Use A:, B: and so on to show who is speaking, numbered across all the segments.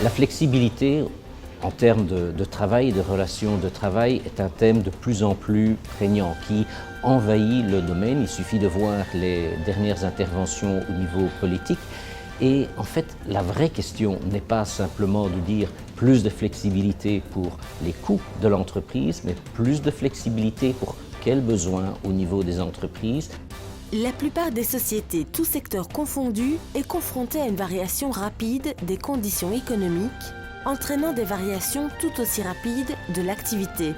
A: La flexibilité en termes de travail, de relations de travail, est un thème de plus en plus prégnant qui envahit le domaine. Il suffit de voir les dernières interventions au niveau politique. Et en fait, la vraie question n'est pas simplement de dire plus de flexibilité pour les coûts de l'entreprise, mais plus de flexibilité pour quels besoins au niveau des entreprises.
B: La plupart des sociétés, tous secteurs confondus, est confrontée à une variation rapide des conditions économiques, entraînant des variations tout aussi rapides de l'activité.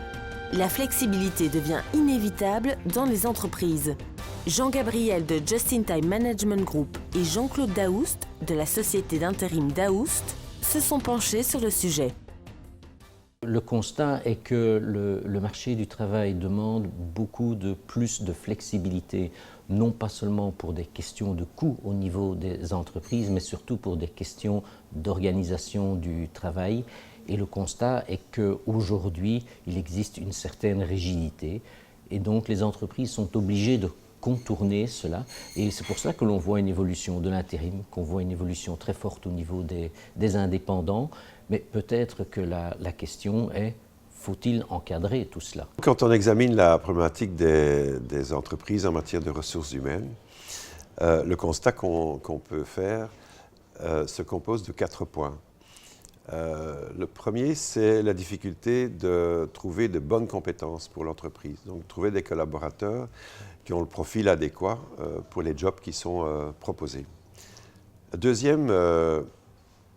B: La flexibilité devient inévitable dans les entreprises. Jean-Gabriel de Just in Time Management Group et Jean-Claude Daoust de la société d'intérim Daoust se sont penchés sur le sujet.
A: Le constat est que le marché du travail demande plus de flexibilité, non pas seulement pour des questions de coûts au niveau des entreprises, mais surtout pour des questions d'organisation du travail. Et le constat est qu'aujourd'hui, il existe une certaine rigidité et donc les entreprises sont obligées de contourner cela. Et c'est pour ça que l'on voit une évolution de l'intérim, qu'on voit une évolution très forte au niveau des indépendants. Mais peut-être que la question est, faut-il encadrer tout cela?
C: Quand on examine la problématique des entreprises en matière de ressources humaines, le constat qu'on peut faire se compose de 4 points. Le premier, c'est la difficulté de trouver de bonnes compétences pour l'entreprise. Donc, trouver des collaborateurs qui ont le profil adéquat pour les jobs qui sont proposés. Deuxième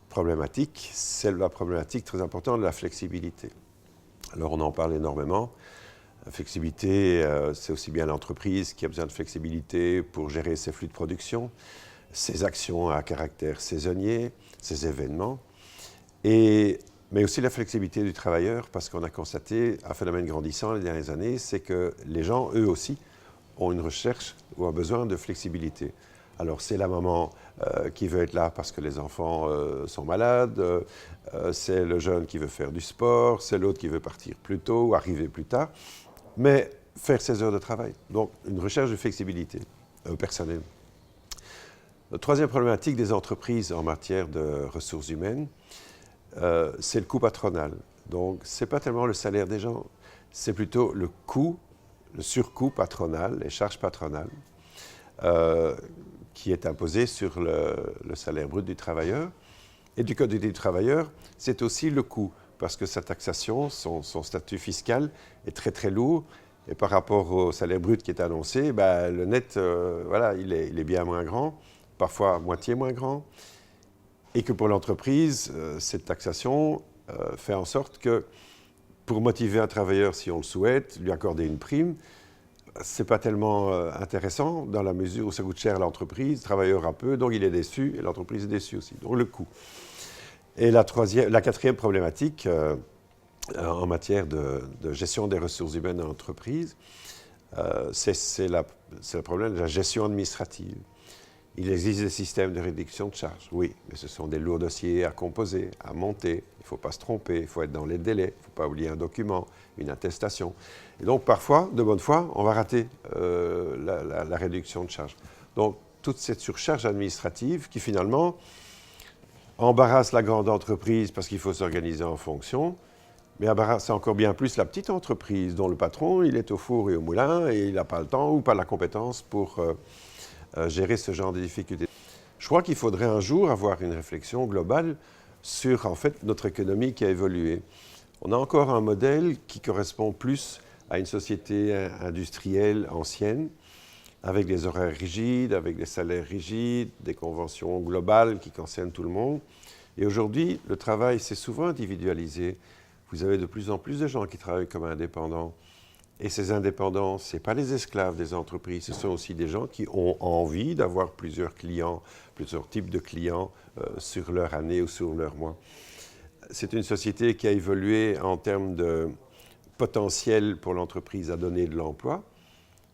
C: problématique, c'est la problématique très importante de la flexibilité. Alors, on en parle énormément. La flexibilité, c'est aussi bien l'entreprise qui a besoin de flexibilité pour gérer ses flux de production, ses actions à caractère saisonnier, ses événements, mais aussi la flexibilité du travailleur, parce qu'on a constaté un phénomène grandissant les dernières années, c'est que les gens, eux aussi, ont une recherche ou un besoin de flexibilité. Alors, c'est la maman qui veut être là parce que les enfants sont malades, c'est le jeune qui veut faire du sport, c'est l'autre qui veut partir plus tôt ou arriver plus tard, mais faire ses heures de travail. Donc, une recherche de flexibilité personnelle. La troisième problématique des entreprises en matière de ressources humaines, c'est le coût patronal. Donc, ce n'est pas tellement le salaire des gens, c'est plutôt le coût, le surcoût patronal, les charges patronales, qui est imposé sur le salaire brut du travailleur. Et du côté du travailleur, c'est aussi le coût, parce que sa taxation, son statut fiscal est très très lourd, et par rapport au salaire brut qui est annoncé, ben, le net, voilà, il est bien moins grand, parfois à moitié moins grand, et que pour l'entreprise, cette taxation fait en sorte que pour motiver un travailleur, si on le souhaite, lui accorder une prime, ce n'est pas tellement intéressant dans la mesure où ça coûte cher à l'entreprise, le travailleur a peu, donc il est déçu et l'entreprise est déçue aussi. Donc le coût. Et la quatrième problématique en matière de gestion des ressources humaines dans l'entreprise, c'est le problème de la gestion administrative. Il existe des systèmes de réduction de charges, oui, mais ce sont des lourds dossiers à composer, à monter. Il ne faut pas se tromper, il faut être dans les délais, il ne faut pas oublier un document, une attestation. Et donc, parfois, de bonne foi, on va rater la réduction de charges. Donc, toute cette surcharge administrative qui, finalement, embarrasse la grande entreprise parce qu'il faut s'organiser en fonction, mais embarrasse encore bien plus la petite entreprise dont le patron, il est au four et au moulin et il n'a pas le temps ou pas la compétence pour gérer ce genre de difficultés. Je crois qu'il faudrait un jour avoir une réflexion globale sur, en fait, notre économie qui a évolué. On a encore un modèle qui correspond plus à une société industrielle ancienne, avec des horaires rigides, avec des salaires rigides, des conventions globales qui concernent tout le monde. Et aujourd'hui, le travail, c'est souvent individualisé. Vous avez de plus en plus de gens qui travaillent comme indépendants. Et ces indépendants, ce n'est pas les esclaves des entreprises, ce sont aussi des gens qui ont envie d'avoir plusieurs clients, plusieurs types de clients sur leur année ou sur leur mois. C'est une société qui a évolué en termes de potentiel pour l'entreprise à donner de l'emploi,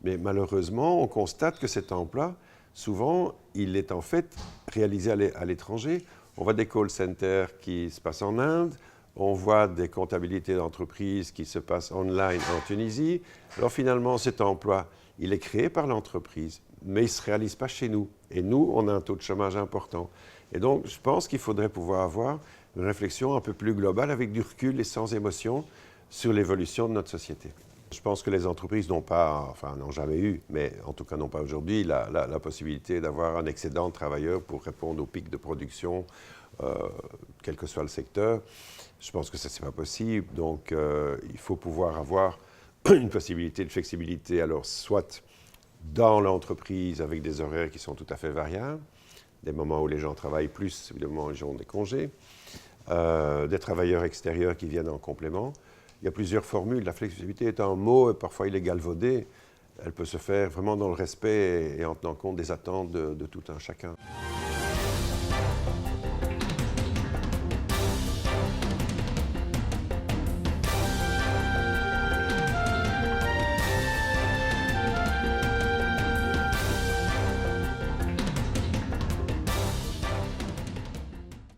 C: mais malheureusement, on constate que cet emploi, souvent, il est en fait réalisé à l'étranger. On voit des call centers qui se passent en Inde, on voit des comptabilités d'entreprises qui se passent online en Tunisie. Alors finalement, cet emploi, il est créé par l'entreprise, mais il ne se réalise pas chez nous. Et nous, on a un taux de chômage important. Et donc, je pense qu'il faudrait pouvoir avoir une réflexion un peu plus globale, avec du recul et sans émotion, sur l'évolution de notre société. Je pense que les entreprises n'ont jamais eu, mais en tout cas n'ont pas aujourd'hui, la possibilité d'avoir un excédent de travailleurs pour répondre aux pics de production, quel que soit le secteur. Je pense que ça, c'est pas possible. Donc, il faut pouvoir avoir une possibilité de flexibilité, alors soit dans l'entreprise avec des horaires qui sont tout à fait variables, des moments où les gens travaillent plus, des moments où les gens ont des congés, des travailleurs extérieurs qui viennent en complément. Il y a plusieurs formules. La flexibilité est un mot, et parfois il est galvaudé. Elle peut se faire vraiment dans le respect et en tenant compte des attentes de tout un chacun.